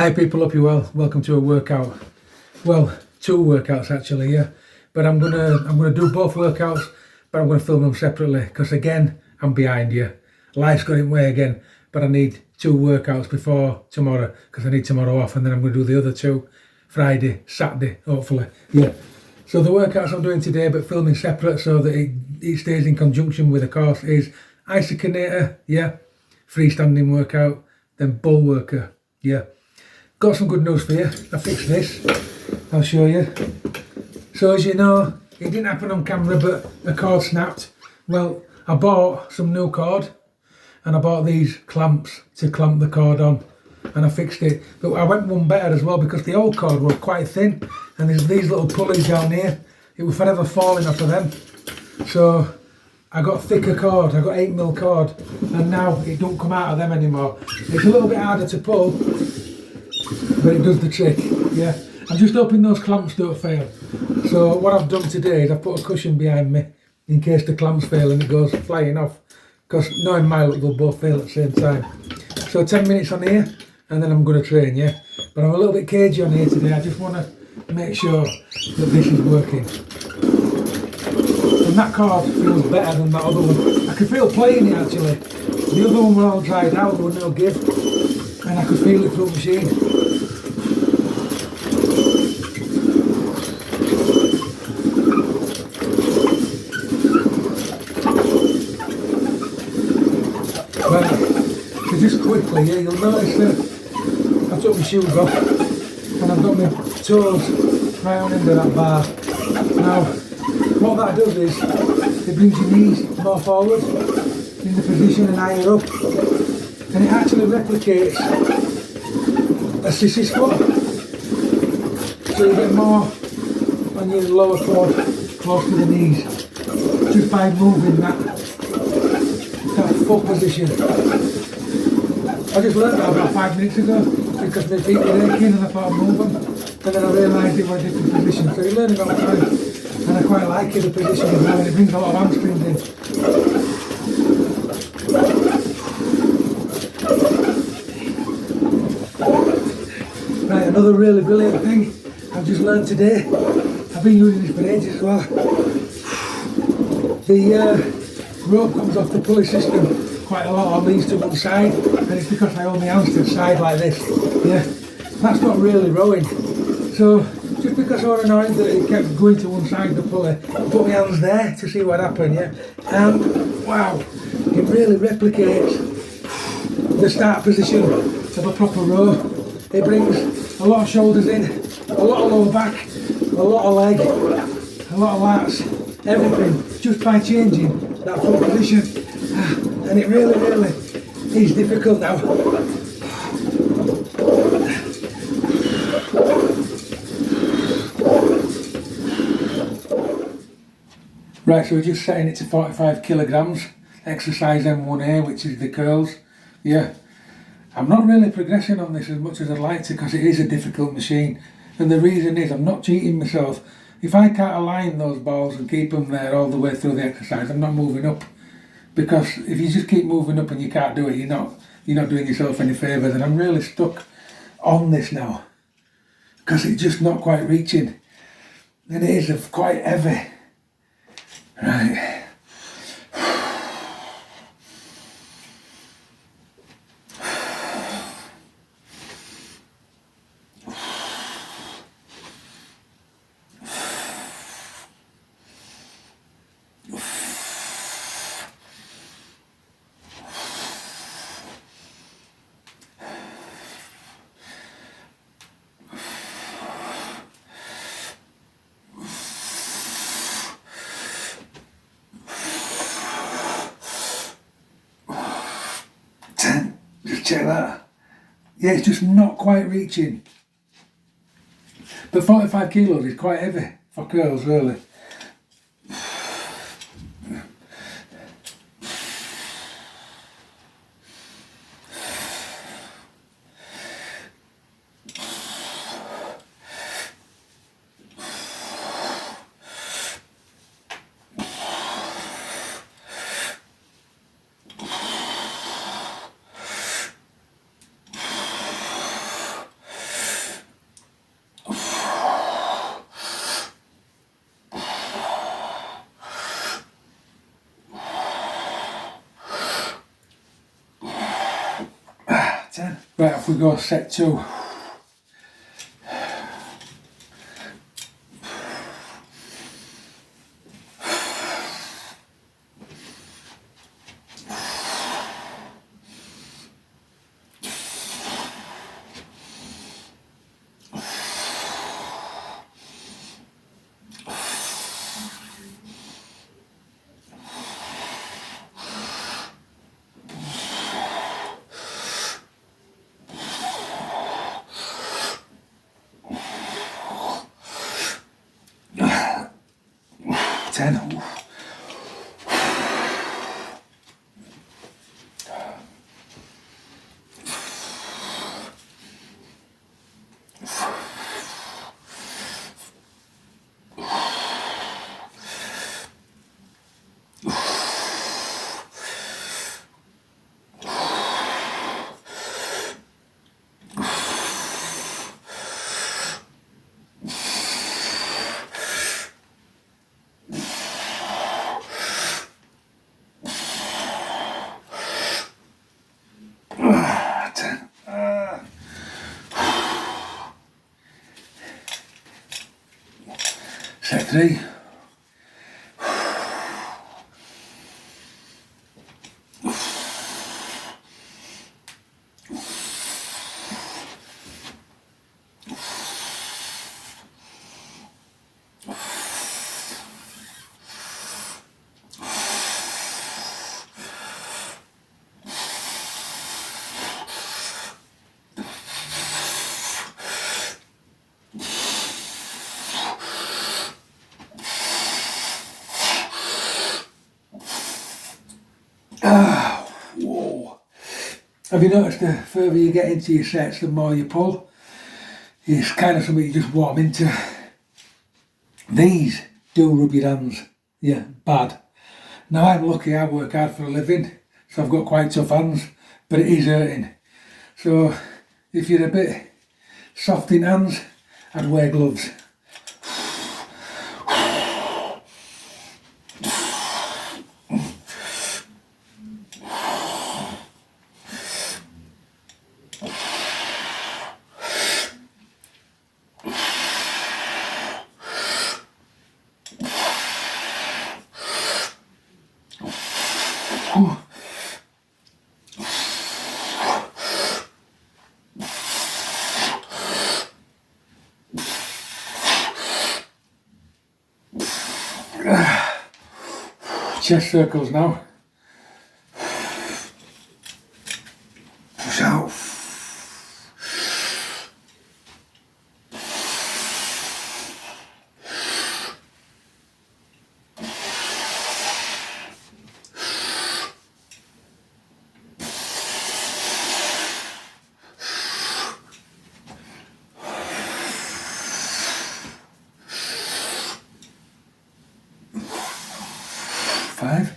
Hi people, hope you're well. Welcome to a workout. Well, two workouts actually, yeah. But I'm gonna do both workouts, but I'm gonna film them separately because again, I'm behind you. Life's got in the way again, but I need two workouts before tomorrow because I need tomorrow off, and then I'm gonna do the other two Friday, Saturday, hopefully. Yeah. So the workouts I'm doing today, but filming separate so that it stays in conjunction with the course, is isocinator, yeah, freestanding workout, then bull worker, yeah. Got some good news for you. I fixed this. I'll show you. So as you know, it didn't happen on camera, but the cord snapped. Well, I bought some new cord and I bought these clamps to clamp the cord on, and I fixed it. But I went one better as well because the old cord was quite thin and there's these little pulleys down here. It was forever falling off of them. So I got thicker cord. I got 8mm cord, and now it don't come out of them anymore. It's a little bit harder to pull, but it does the trick, yeah. I'm just hoping those clamps don't fail. So what I've done today is I've put a cushion behind me in case the clamps fail and it goes flying off, because knowing my luck, they'll both fail at the same time. So 10 minutes on here and then I'm going to train, yeah. But I'm a little bit cagey on here today. I just want to make sure that this is working. And that cord feels better than that other one. I could feel playing it actually. The other one were all dried out, there was no give, and I could feel it through the machine. Right, so just quickly, yeah, you'll notice that I took my shoes off and I've got my toes right on into that bar. Now, what that does is it brings your knees more forward in the position and higher up, and it actually replicates a sissy squat. So you get more on your lower quad close to the knees just by moving that foot position. I just learned that about 5 minutes ago because my feet were aching and I thought I'd move them, and then I realised it was a different position. So you learn it all the time, and I quite like it, the position as well, and it brings a lot of hamstrings in. Right, another really brilliant thing I've just learned today. I've been using this for ages as well. The rope comes off the pulley system quite a lot on these to one side, and it's because I hold my hands to the side like this, yeah. That's not really rowing. So just because I was annoyed that it kept going to one side of the pulley, I put my hands there to see what happened, yeah. And wow, it really replicates the start position of a proper row. It brings a lot of shoulders in, a lot of lower back, a lot of leg, a lot of lats, everything, just by changing that full position. And it really is difficult now. Right, so we're just setting it to 45 kilograms, exercise M1A, which is the curls, yeah. I'm not really progressing on this as much as I'd like to because it is a difficult machine, and the reason is I'm not cheating myself. If I can't align those balls and keep them there all the way through the exercise, I'm not moving up. Because if you just keep moving up and you can't do it, you're not doing yourself any favours. And I'm really stuck on this now because it's just not quite reaching, and it is quite heavy. Right. Just check that. Yeah, it's just not quite reaching. But 45 kilos is quite heavy for curls, really. 10. Right, off we go, set 2. Ten. 10. Set 3. Whoa. Have you noticed the further you get into your sets, the more you pull? It's kind of something you just warm into. These do rub your hands. Yeah, bad. Now I'm lucky, I work hard for a living, so I've got quite tough hands, but it is hurting. So if you're a bit soft in hands, I'd wear gloves. Chest circles now. Push out. Five.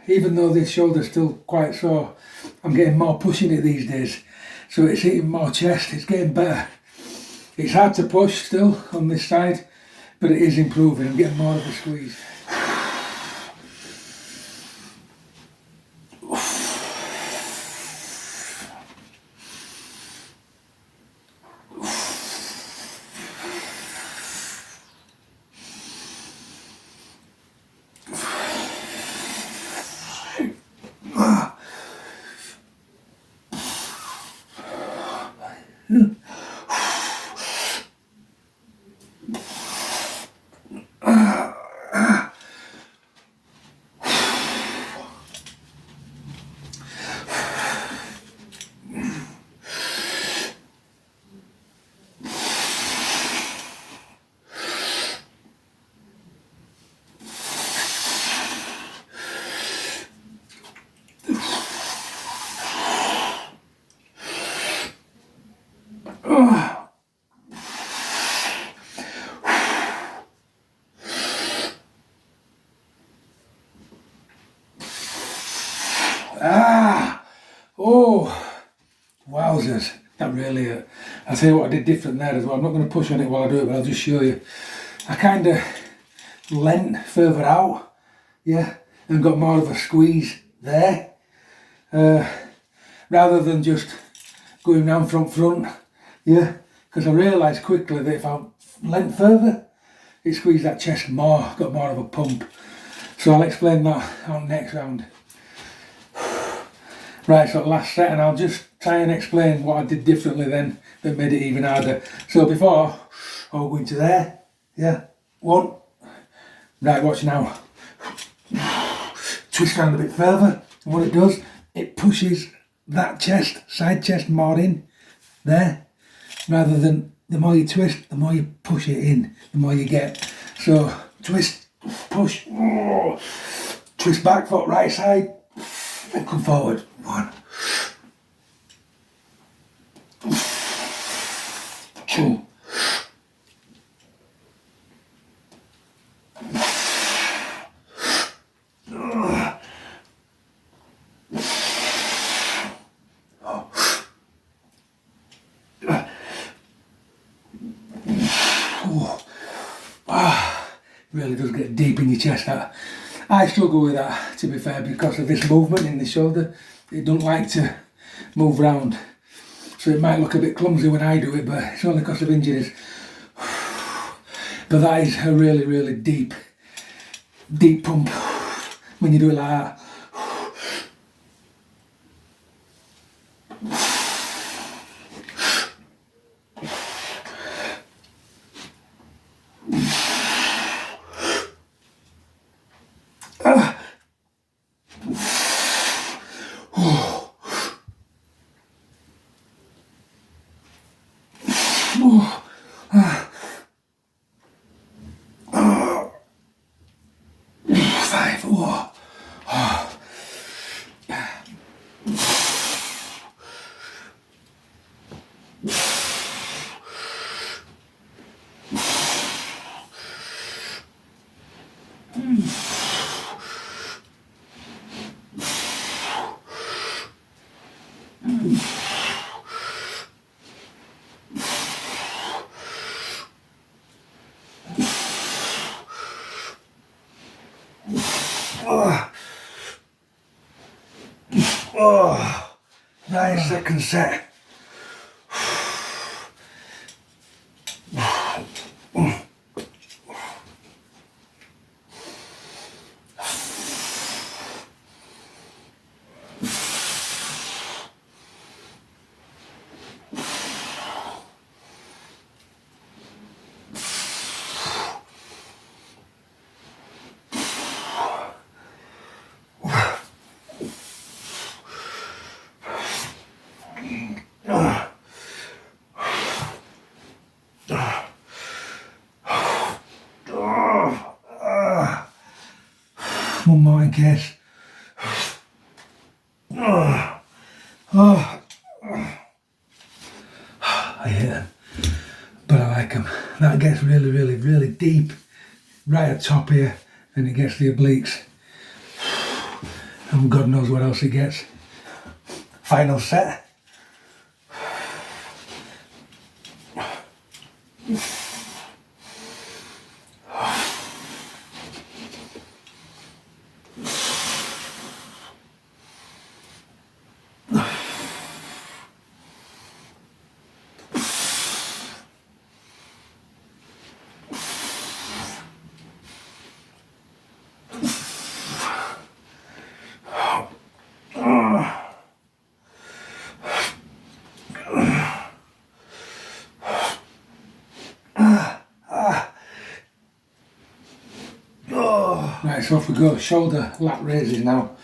Even though this shoulder's still quite sore, I'm getting more push in it these days. So it's hitting more chest, it's getting better. It's hard to push still on this side, but it is improving. I'm getting more of a squeeze. Ah! Oh! Wowzers. That really hurt. I'll tell you what I did different there as well. I'm not going to push on it while I do it, but I'll just show you. I kind of leant further out, yeah, and got more of a squeeze there. Rather than just going round front, yeah, because I realised quickly that if I leant further, it squeezed that chest more, got more of a pump. So I'll explain that on next round. Right, so last set, and I'll just try and explain what I did differently then that made it even harder. So before, I'll go into there, yeah, 1. Right, watch now. Twist around a bit further, and what it does, it pushes that chest, side chest more in, there, rather than the more you twist, the more you push it in, the more you get. So, twist, push, twist back foot, right side, and come forward. 1, 2, 4. Really does get deep in your chest. That I struggle with that, to be fair, because of this movement in the shoulder. It don't like to move round, so it might look a bit clumsy when I do it, but it's only because of injuries. But that is a really, really deep pump when you do it like that. Oh, nice second set. One more in case. I hate them, but I like them. That gets really, really, really deep, right at top here, and it gets the obliques. And God knows what else it gets. Final set. Right, so off we go. Shoulder lat raises now.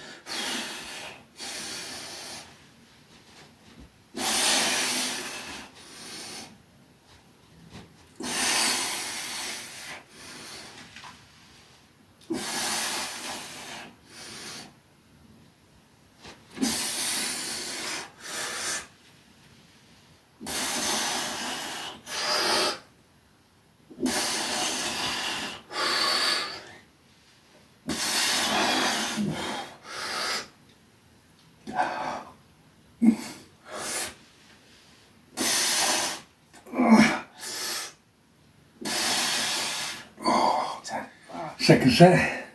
Second set.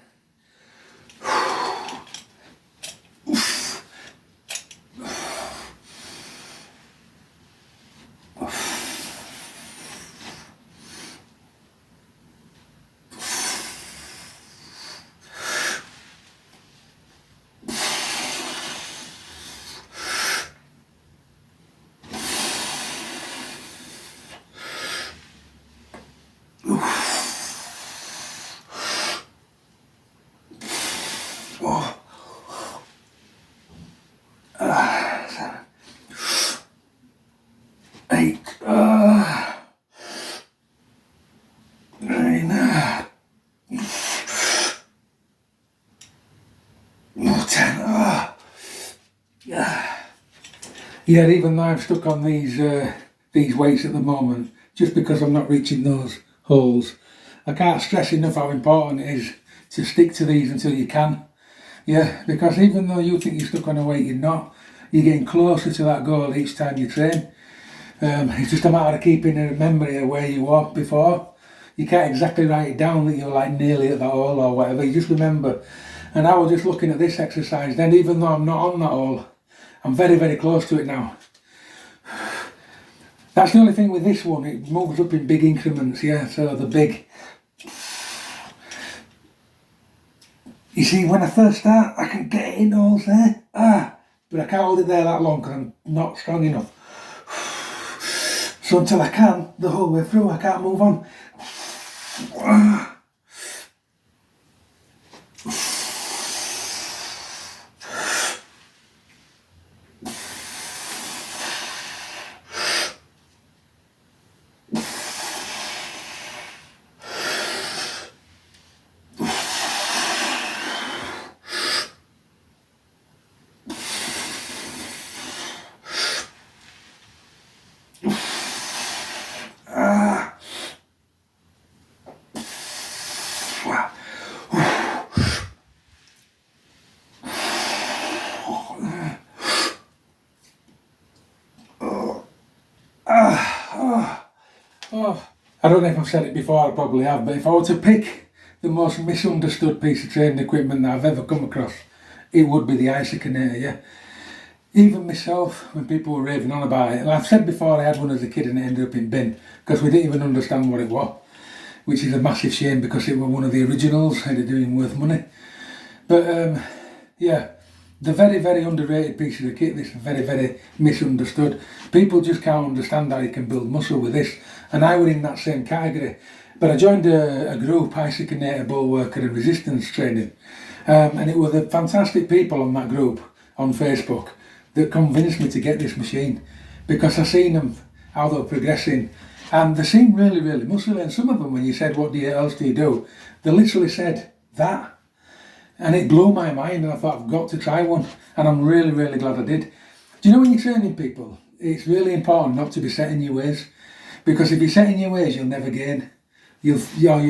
Oh. 7, 8, 9, 10. Yeah, even though I'm stuck on these weights at the moment, just because I'm not reaching those holes, I can't stress enough how important it is to stick to these until you can. Yeah, because even though you think you're stuck on a weight, you're not. You're getting closer to that goal each time you train. It's just a matter of keeping a memory of where you were before. You can't exactly write it down that you're like nearly at that hole or whatever. You just remember. And I was just looking at this exercise then, even though I'm not on that hole, I'm very, very close to it now. That's the only thing with this one, it moves up in big increments, yeah, so the big. You see, when I first start, I can get in holes there, but I can't hold it there that long because I'm not strong enough. So until I can, the whole way through, I can't move on. I don't know if I've said it before, I probably have, but if I were to pick the most misunderstood piece of training equipment that I've ever come across, it would be the Isocinator, yeah. Even myself, when people were raving on about it, and I've said before I had one as a kid and it ended up in bin, because we didn't even understand what it was, which is a massive shame because it was one of the originals, and it doing worth money. But yeah, the very, very underrated piece of the kit, this very, very misunderstood. People just can't understand how you can build muscle with this, and I was in that same category. But I joined a group, Isocinator, Bulwarker and Resistance Training, and it were the fantastic people on that group on Facebook that convinced me to get this machine, because I seen them, how they were progressing, and they seemed really, really muscly, and some of them, when you said, what else do you do, they literally said that. And it blew my mind, and I thought, I've got to try one, and I'm really, really glad I did. Do you know, when you're training people, it's really important not to be set in your ways, because if you're set in your ways, you'll never gain. You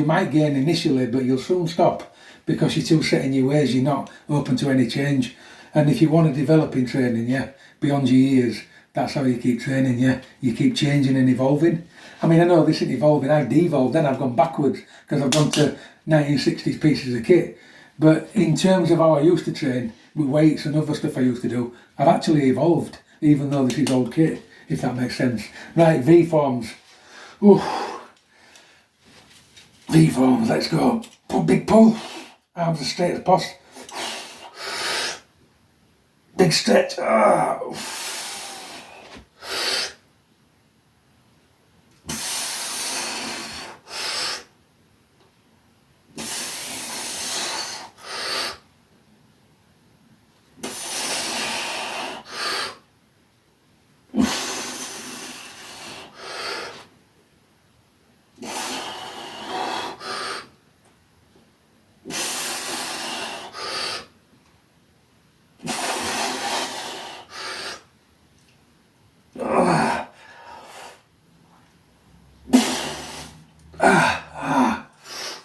might gain initially, but you'll soon stop, because you're too set in your ways, you're not open to any change. And if you want to develop in training, yeah, beyond your years, that's how you keep training, yeah. You keep changing and evolving. I mean, I know this isn't evolving, I've devolved, then I've gone backwards, because I've gone to 1960s pieces of kit. But in terms of how I used to train, with weights and other stuff I used to do, I've actually evolved, even though this is old kit, if that makes sense. Right, V-forms. Ooh. V-forms, let's go. Big pull, arms as straight as possible. Big stretch.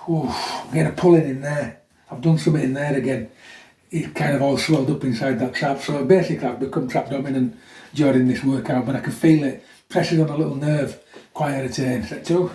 I'm getting a pulling in there. I've done something in there again. It kind of all swelled up inside that trap. So basically I've become trap dominant during this workout, but I can feel it pressing on a little nerve, quite irritating. Set 2.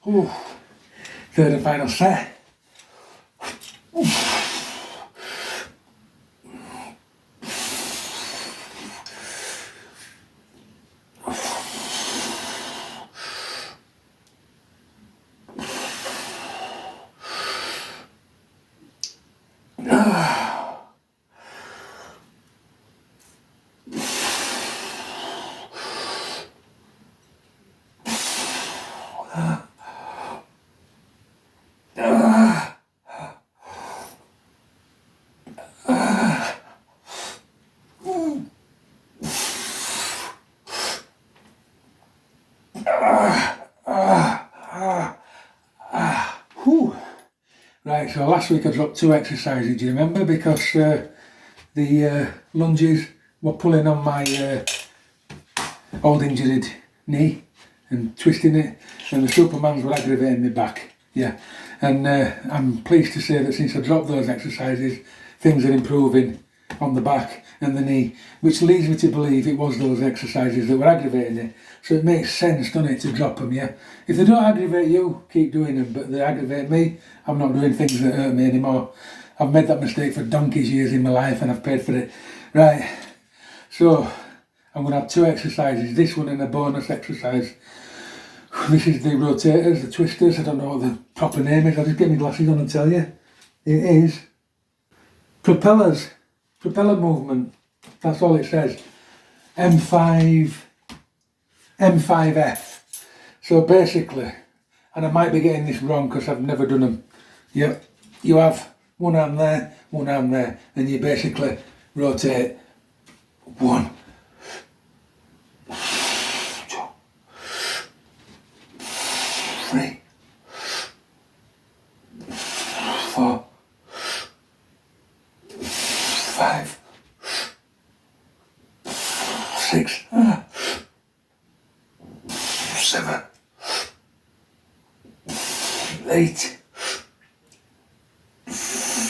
Ooh. Third and final set. Right, so last week I dropped 2 exercises, do you remember? Because the lunges were pulling on my old injured knee and twisting it, and the Supermans were aggravating me back. Yeah, and I'm pleased to say that since I dropped those exercises, things are improving on the back and the knee, which leads me to believe it was those exercises that were aggravating it. So it makes sense, doesn't it, to drop them, yeah? If they don't aggravate you, keep doing them, but they aggravate me, I'm not doing things that hurt me anymore. I've made that mistake for donkey's years in my life and I've paid for it. Right, so I'm going to have 2 exercises, this one and a bonus exercise. This is the rotators, the twisters, I don't know what the proper name is, I'll just get my glasses on and tell you. It is propellers, propeller movement, that's all it says. M5F. So basically, and I might be getting this wrong because I've never done them. Yep, you have one arm there, and you basically rotate 1, 2, 3, 4, 5, 6, 7, 8,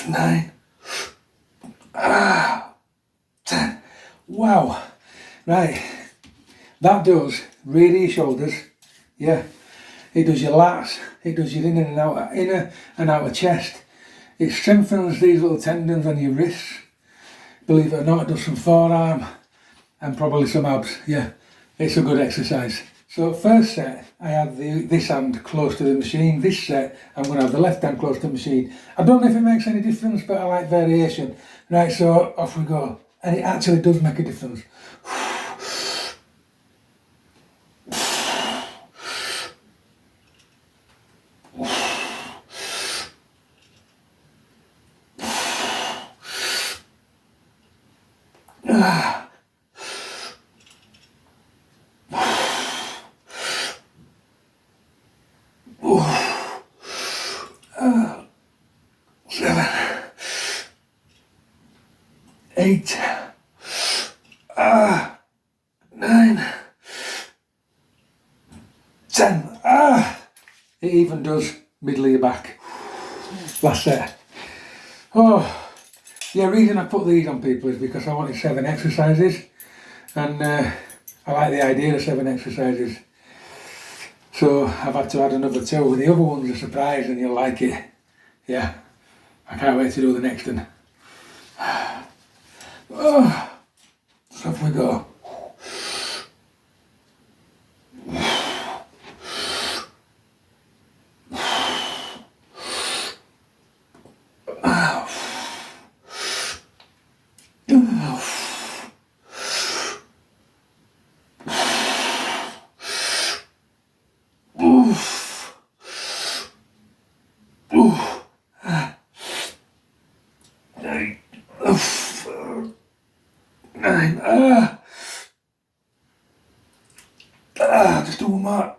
9, 10. Wow. Right. That does really your shoulders. Yeah. It does your lats. It does your inner and outer chest. It strengthens these little tendons on your wrists. Believe it or not, it does some forearm and probably some abs. Yeah. It's a good exercise. So first set, I had this hand close to the machine. This set, I'm going to have the left hand close to the machine. I don't know if it makes any difference, but I like variation. Right, so off we go. And it actually does make a difference. Seven, 8, 9, 10. It even does middle of your back. Last set. Oh, yeah, the reason I put these on people is because I wanted 7 exercises, and I like the idea of 7 exercises. So I've had to add another 2. The other one's a surprise and you'll like it. Yeah, I can't wait to do the next one. Oh, so off we go. Just do one more.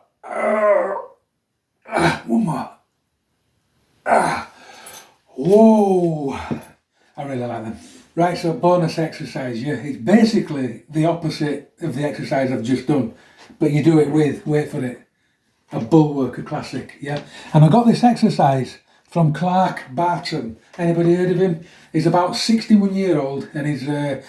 One more. Whoa. I really like them. Right, so bonus exercise, yeah. It's basically the opposite of the exercise I've just done, but you do it with, wait for it, a bulwarker classic, yeah. And I got this exercise from Clark Bartram. Anybody heard of him? He's about 61-year-old and he's an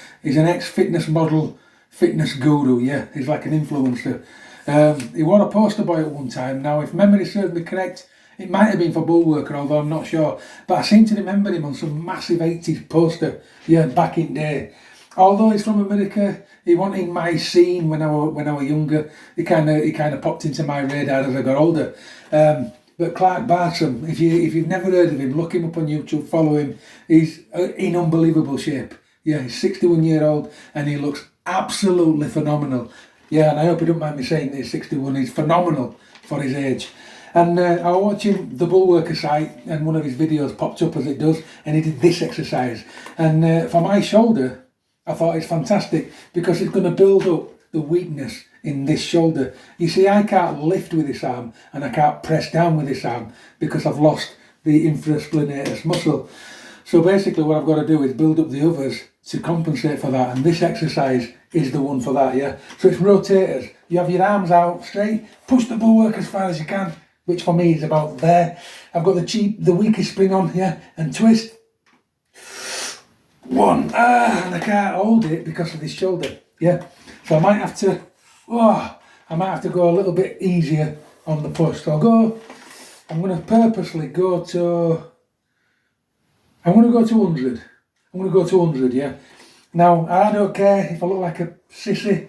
ex-fitness model, fitness guru, yeah. He's like an influencer. He was a poster boy at one time. Now, if memory serves me correct, it might have been for Bullworker, although I'm not sure. But I seem to remember him on some massive 80s poster, yeah, back in day. Although he's from America, he wasn't in my scene when I was younger. He kind of popped into my radar as I got older. But Clark Bartram, if you've never heard of him, look him up on YouTube, follow him. He's in unbelievable shape. Yeah, he's 61-year-old and he looks absolutely phenomenal. Yeah, and I hope you don't mind me saying that he's 61. He's phenomenal for his age. And I was watching the Bullworker site and one of his videos popped up as it does, and he did this exercise. And for my shoulder, I thought it's fantastic because it's going to build up the weakness in this shoulder. You see, I can't lift with this arm and I can't press down with this arm because I've lost the infraspinatus muscle. So basically what I've got to do is build up the others to compensate for that, and this exercise is the one for that, yeah. So it's rotators. You have your arms out straight, push the Bullwork as far as you can, which for me is about there. I've got the weakest spring on, yeah, and twist. One, and I can't hold it because of this shoulder, yeah. So I might have to go a little bit easier on the push. So I'm going to purposely go to 100. I'm going to go to 100, yeah. Now, I don't care if I look like a sissy,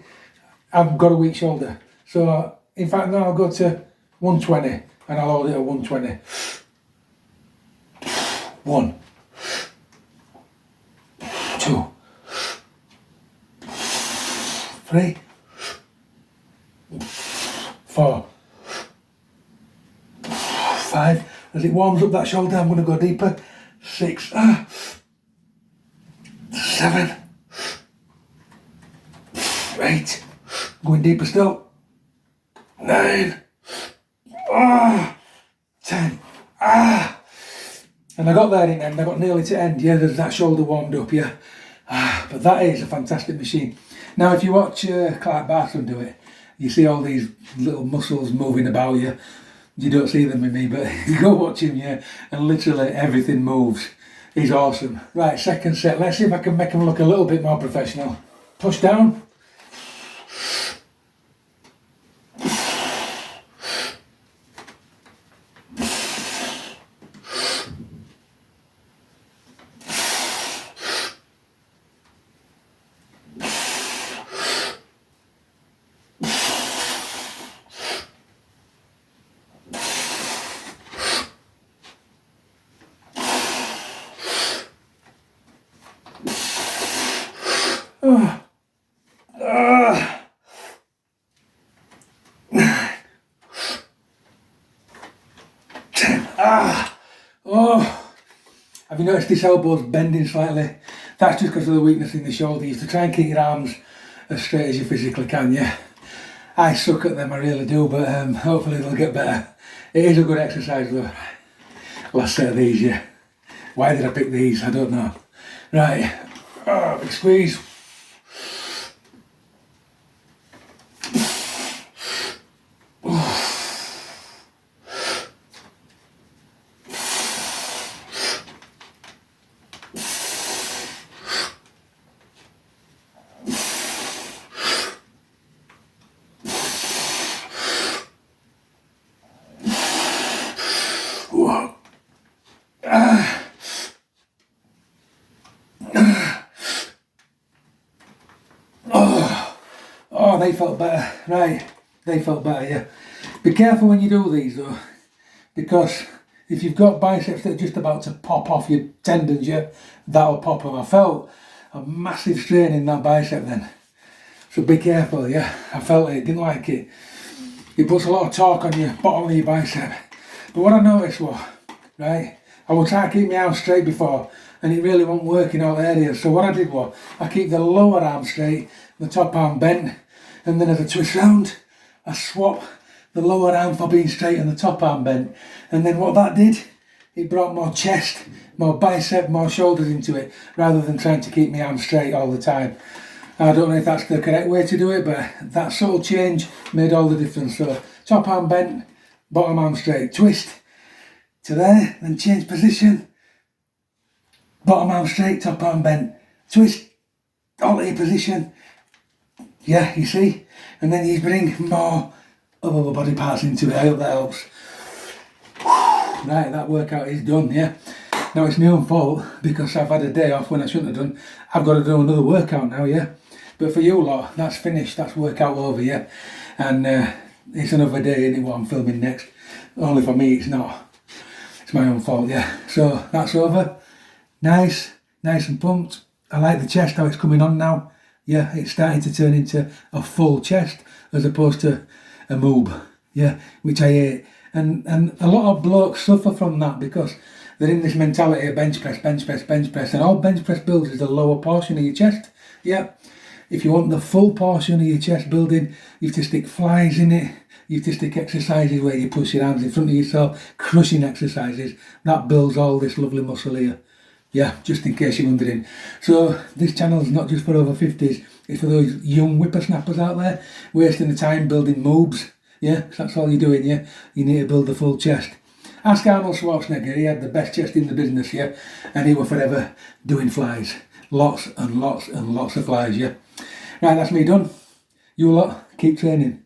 I've got a weak shoulder. So, in fact, now I'll go to 120 and I'll hold it at 120. 1, 2, 3, 4, 5. As it warms up that shoulder, I'm going to go deeper. 6, 7, 8, going deeper still. 9, 10. And I got there in the end, I got nearly to end. Yeah, there's that shoulder warmed up, yeah. But that is a fantastic machine. Now, if you watch Clark Bartram do it, you see all these little muscles moving about you. You don't see them with me, but you go watch him, yeah, and literally everything moves. He's awesome. Right, second set. Let's see if I can make him look a little bit more professional. Push down. Have you noticed this elbow's bending slightly? That's just because of the weakness in the shoulder. You have to try and keep your arms as straight as you physically can, yeah. I suck at them, I really do, but hopefully they'll get better. It is a good exercise though. Last set of these, yeah. Why did I pick these? I don't know. Right, big squeeze. Oh, they felt better. Right, they felt better, yeah. Be careful when you do these though, because if you've got biceps that are just about to pop off your tendons, yeah, that'll pop them. I felt a massive strain in that bicep then. So be careful, yeah. I felt it, didn't like it. It puts a lot of torque on your bottom of your bicep. But what I noticed was, right, I was trying to keep my arms straight before and it really won't work in all areas. So what I did was, I keep the lower arm straight, the top arm bent, and then as I twist round, I swap the lower arm for being straight and the top arm bent. And then what that did, it brought more chest, more bicep, more shoulders into it, rather than trying to keep my arm straight all the time. I don't know if that's the correct way to do it, but that subtle change made all the difference. So top arm bent, bottom arm straight, twist to there, then change position, bottom arm straight, top arm bent, twist, alter your position. Yeah, you see? And then you bring more of other body parts into it. I hope that helps. Right, that workout is done, yeah. Now it's my own fault because I've had a day off when I shouldn't have done. I've got to do another workout now, yeah. But for you lot, that's finished, that's workout over, yeah. And it's another day, isn't it, what I'm filming next. Only for me, it's not. It's my own fault, yeah. So that's over. Nice and pumped. I like the chest, how it's coming on now. Yeah, it's starting to turn into a full chest as opposed to a moob, yeah, which I hate. And a lot of blokes suffer from that because they're in this mentality of bench press, and all bench press builds is the lower portion of your chest, yeah. If you want the full portion of your chest building, you have to stick flies in it, you have to stick exercises where you push your hands in front of yourself, crushing exercises, that builds all this lovely muscle here. Yeah, just in case you're wondering. So this channel is not just for over 50s, it's for those young whippersnappers out there wasting the time building moobs. Yeah, that's all you're doing, yeah? You need to build the full chest. Ask Arnold Schwarzenegger, he had the best chest in the business, yeah? And he was forever doing flies. Lots and lots and lots of flies, yeah? Right, that's me done. You lot, keep training.